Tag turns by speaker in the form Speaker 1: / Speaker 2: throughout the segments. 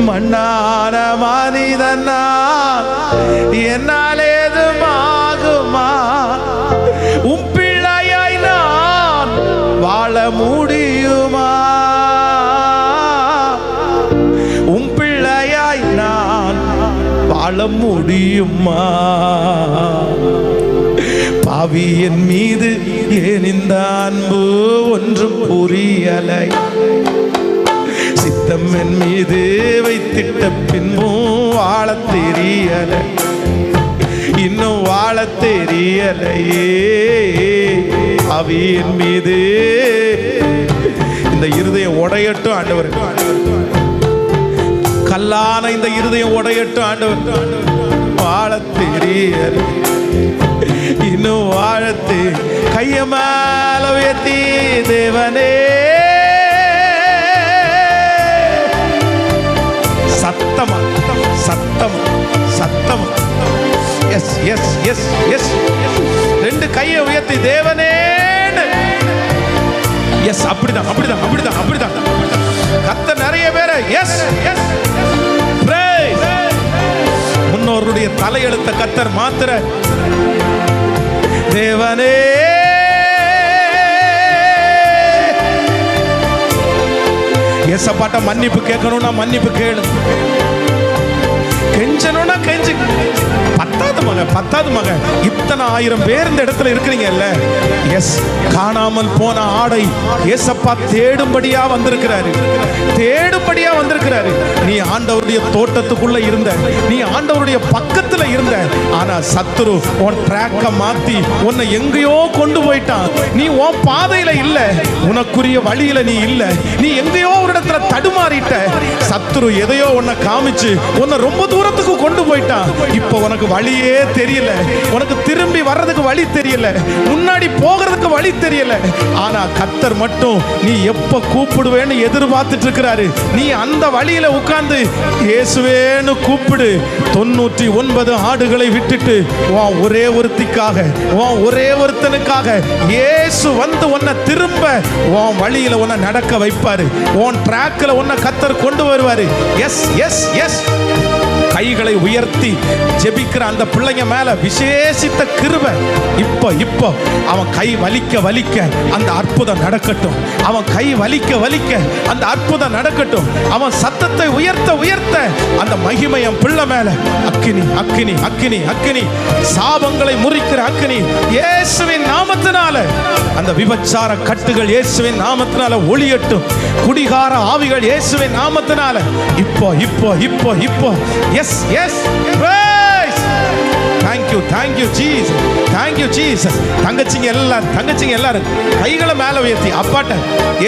Speaker 1: மண்ணான மனிதனா என்னால் ஏதுமாகுமா? உம் பிள்ளையாய் நான் வாழ முடியுமா? உம் பிள்ளையாய் நான் வாழ முடியுமா? பாவியின் மீது ஏன் இந்த அன்பு ஒன்றும் புரியலை. சித்தம் என் மீது வைத்திட்ட பின்பும் வாழ தெரியலை, இன்னும் வாழ தெரியலையே. பாவியின் மீது இந்த இருதயம் உடையட்டும் ஆண்டவர், கல்லான இந்த இருதயம் உடையட்டும் ஆண்டவர். வாழ தெரியலை, இன்னும் வாழத்து. கைய மேல உயர்த்தி தேவனே சத்தமா சத்தமா சத்தமா. Yes yes yes yes. ரெண்டு கையை உயர்த்தி தேவனே. எஸ், அப்படிதான் அப்படிதான் அப்படிதான் அப்படிதான். கர்த்தர் நிறைய பேரை எஸ் எஸ் முன்னோருடைய தலையெழுத்த கர்த்தர் மாத்திர. தேவனே ஏசப்பாட்ட மன்னிப்பு கேட்கணும்னா மன்னிப்பு கேளு, கெஞ்சணும்னா கெஞ்சு. பத்தாவது மக இத்தனை 1000 பேர் இந்த இடத்துல இருக்கிறீங்கல்ல. எஸ், காணாமல் போன ஆடை ஏசப்பா தேடும்படியா வந்திருக்கிறாரு, தேடும்படியா வந்திருக்கிறாரு. நீ ஆண்டவருடைய தோட்டத்துக்குள்ள இருந்த, நீ ஆண்டவருடைய பக்கத்துல இருந்த, ஆனா சத்துரு உன் ட்ராக்க மாத்தி உன்னை எங்கேயோ கொண்டு போயிட்டான். நீ உன் பாதையில இல்ல, உனக்குரிய வழியில நீ இல்ல, நீ எங்கேயோ ஒரு இடத்துல தடுமாறிட்ட. சத்துரு எதையோ உன்னை காமிச்சு உன்னை ரொம்ப தூரத்துக்கு கொண்டு போயிட்டான். இப்ப உனக்கு வழியே தெரியல, உனக்கு திரும்பி வர்றதுக்கு வழி தெரியல, முன்னாடி போகிறதுக்கு வழி தெரியல. ஆனா கர்த்தர் மட்டும் நீ எப்ப கூப்பிடுவேன்னு எதிர்பார்த்துட்டு இருக்கிறாரு. நீ அந்த வழியில உட்கார்ந்து இயேசுவேன்னு கூப்பிடு. 99 ஆடுகளை விட்டுட்டு உன் ஒரே ஒருத்திக்காக, உன் ஒரே ஒருத்தனுக்காக இயேசு வந்து உன்னை திரும்ப உன் வழியில உன்னை நடக்க வைப்பாரு. உன் ட்ராக்ல உன்னை கர்த்தர் கொண்டு வருவாரு. Yes yes yes. கைகளை உயர்த்தி ஜெபிக்கிற அந்த பிள்ளைங்க மேல விசேஷித்த கிருபை. இப்போ அவன் கை வலிக்க வலிக்க அந்த அற்புதம் நடக்கட்டும். அவன் கை வலிக்க வலிக்க அந்த அற்புதம் நடக்கட்டும். அவன் சத்தத்தை உயர்த்த உயர்த்த அந்த மகிமையம் பிள்ளை மேல அக்கினி அக்கினி அக்கினி அக்கினி. சாபங்களை முறிக்கிற அக்கினி இயேசுவின் நாமத்தினால. அந்த விபச்சார கட்டுகள் இயேசுவின் நாமத்தினால ஒளியட்டும். குடிகார ஆவிகள் இயேசுவின் நாமத்தினால இப்போ இப்போ இப்போ இப்போ. Yes yes. Thank you, thank you Jesus, thank you Jesus. தங்கச்சிங்க எல்லாரும் கைகளை மேல உயர்த்தி அப்பாட்ட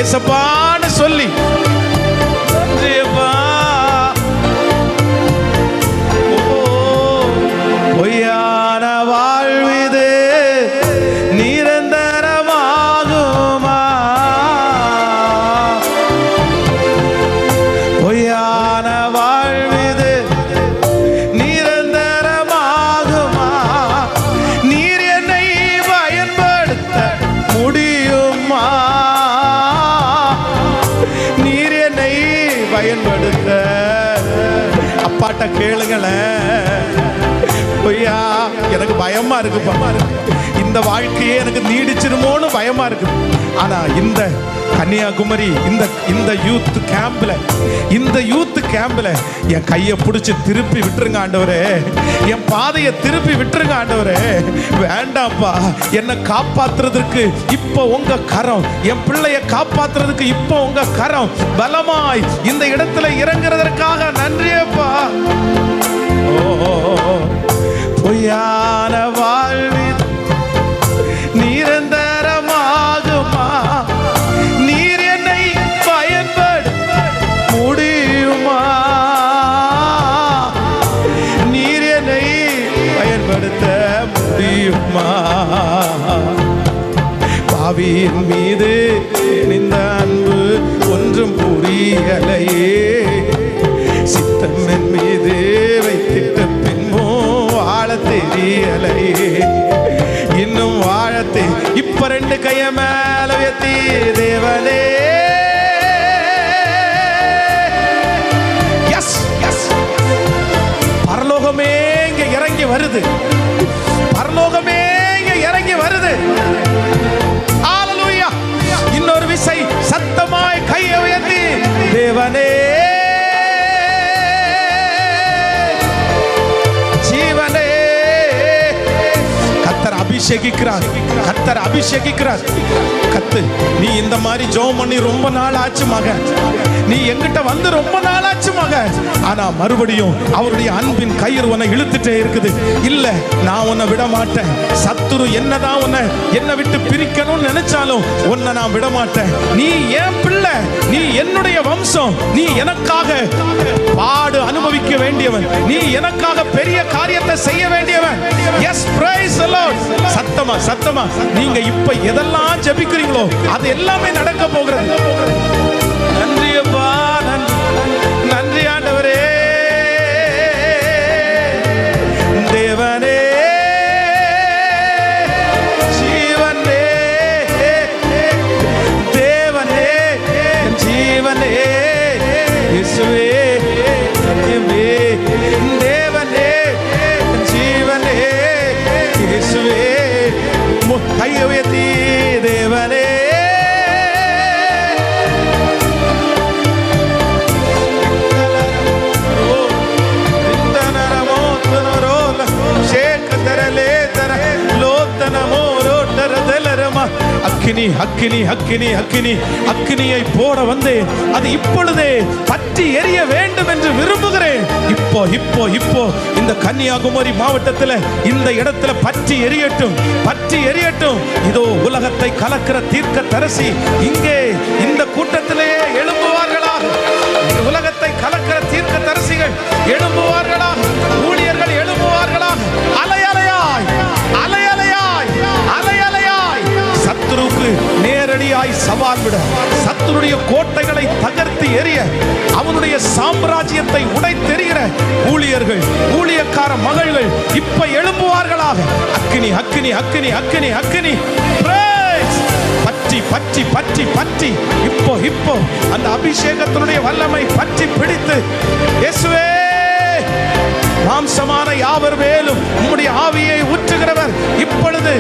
Speaker 1: ஏசப்பான்னு சொல்லி பொய்யான வாழ்விது நிரந்தரமாகுமா? பொய்யான வாழ்விது நிரந்தரமாகுமா? நீர் என்னை பயன்படுத்த முடியுமா? நீர் என்னை பயன்படுத்த. அப்பாட்ட கேளுங்களேன். பொய்யா எனக்கு பயமா இருக்குப்பா, இந்த வாழ்க்கையே எனக்கு நீடிச்சிருமோன்னு பயமா இருக்கு. ஆனா இந்த கன்னியாகுமரி இந்த யூத் கேம்ப்ல என் கையை பிடிச்சி திருப்பி விட்டுருங்க ஆண்டவரே, என் பாதையை திருப்பி விட்டுருங்க ஆண்டவரே. வேண்டாம்ப்பா, என்னை காப்பாத்துறதுக்கு இப்போ உங்க கரம், என் பிள்ளைய காப்பாத்துறதுக்கு இப்போ உங்க கரம் பலமாய் இந்த இடத்துல இறங்குறதற்காக நன்றியப்பா. பொய்யான வாழ்வில் நிரந்தரமாகுமா? நீர் என்னை பயன்படுத்த முடியுமா? நீர் என்னை பயன்படுத்த முடியுமா? பாவியின் மீது இந்த அன்பு ஒன்றும் புரியலையே. சித்தம் என் மீது வைத்திட்ட பின்பும் வாழ தெரியலையே, இன்னும் வாழத்தை. இப்ப 2 கைய மேல உயர்த்தி தேவனே. எஸ் வருது. பரலோகமே இங்க இறங்கி வருது. ஹalleluya. இன்னொரு விசை சத்தமாய் கையை உயர்த்தி தேவனே ஜீவனே. கர்த்தர் அபிஷேகிக்கிறார், கர்த்தர் அபிஷேகிக்கிறார். கத்து, நீ இந்த மாதிரி ஜெபம் பண்ணி ரொம்ப நாள் ஆச்சு மகன், நீ எங்கிட்ட வந்து ரொம்ப நாள் ஆச்சு மகன். ஆனா மறுபடியும் அவருடைய அன்பின் கயிறு உன்னை இழுத்துட்டே இருக்குது. இல்ல, நான் உன்னை விட மாட்டேன். சத்துரு என்னதான் உன்னை என்னை விட்டு பிரிக்கணும்னு நினைச்சாலும் உன்னை நான் விட மாட்டேன். நீ என் பிள்ளை, நீ என்னுடைய வம்சம், நீ எனக்காக பாடு அனுபவிக்க வேண்டியவன், நீ எனக்காக பெரிய காரியத்தை செய்ய வேண்டியவன். Yes, praise the Lord. சத்தமா சத்தமா நீங்க இப்ப எதெல்லாம் ஜெபிக்கிறீங்களோ அது எல்லாமே நடக்க போகிறது. நன்றி அப்பா, நன்றி ஆண்டவரே. தேவனே ஜீவனே, தேவனே ஜீவனே, இயேசுவே சத்தியமே, தேவனே ஜீவனே, இயேசுவே. கையை உயர்த்தி தேவனே அக்கினி அக்கினி அக்கினி அக்கினி அக்கினியை போட வந்தேன், அது இப்பொழுதே பற்றி எரிய வேண்டும் என்று விரும்புகிறேன். இப்போ இப்போ இப்போ இந்த கன்னியாகுமரி மாவட்டத்தில் இந்த இடத்துல பற்றி எரியட்டும், பற்றி எரியட்டும். இதோ உலகத்தை கலக்கிற தீர்க்க தரிசி இங்கே இந்த கூட்டத்திலேயே எழும்புவார்களாக. உலகத்தை கலக்கிற தீர்க்க தரிசிகள் எழும்புவார்களாக, ஊழியர்கள் எழும்புவார்களாக. அலையலையாய் அலையலையாய் அலையலையாய் சத்துருக்கு நேரடியாய் சவால் விட, சத்துருடைய கோட்டைகளை தகர்த்து எறிய, அவனுடைய சாம்ராஜ்யத்தை உடைத்தெறிகிற ஊழியர்கள், ஊழியக்கார மகள்கள் இப்ப எழும்புவார்களாக. அக்கினி அக்கினி அக்கினி அக்கினி அக்கினி பற்றி பற்றி பற்றி பற்றி இப்போ இப்போ அந்த அபிஷேகத்தினுடைய வல்லமை பற்றி பிடித்து, இயேசுவே மாம்சமான யாவர் மேலும் உம்முடைய ஆவியை ஊற்றுகிறவர், இப்பொழுது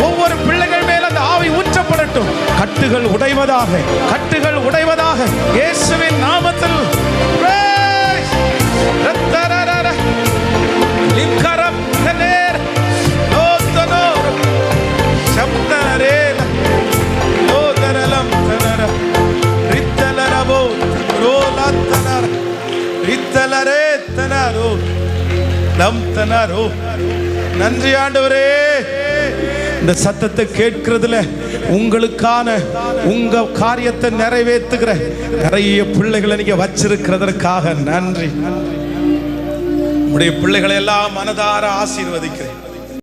Speaker 1: ஒவ்வொரு பிள்ளைகள் மேல் அந்த ஆவி ஊற்றப்படட்டும். கட்டுகள் உடைவதாக, கட்டுகள் உடைவதாக இயேசுவின் நாமத்தில். நன்றி ஆண்டவரே. இந்த சத்தத்தை கேட்கிறதுல உங்களுக்கான உங்க காரியத்தை நிறைவேற்றுகிற நிறைய பிள்ளைகளை நீங்க வச்சிருக்கிறதற்காக நன்றி. உங்களுடைய பிள்ளைகளை எல்லாம் மனதார ஆசீர்வதிக்கிறேன்.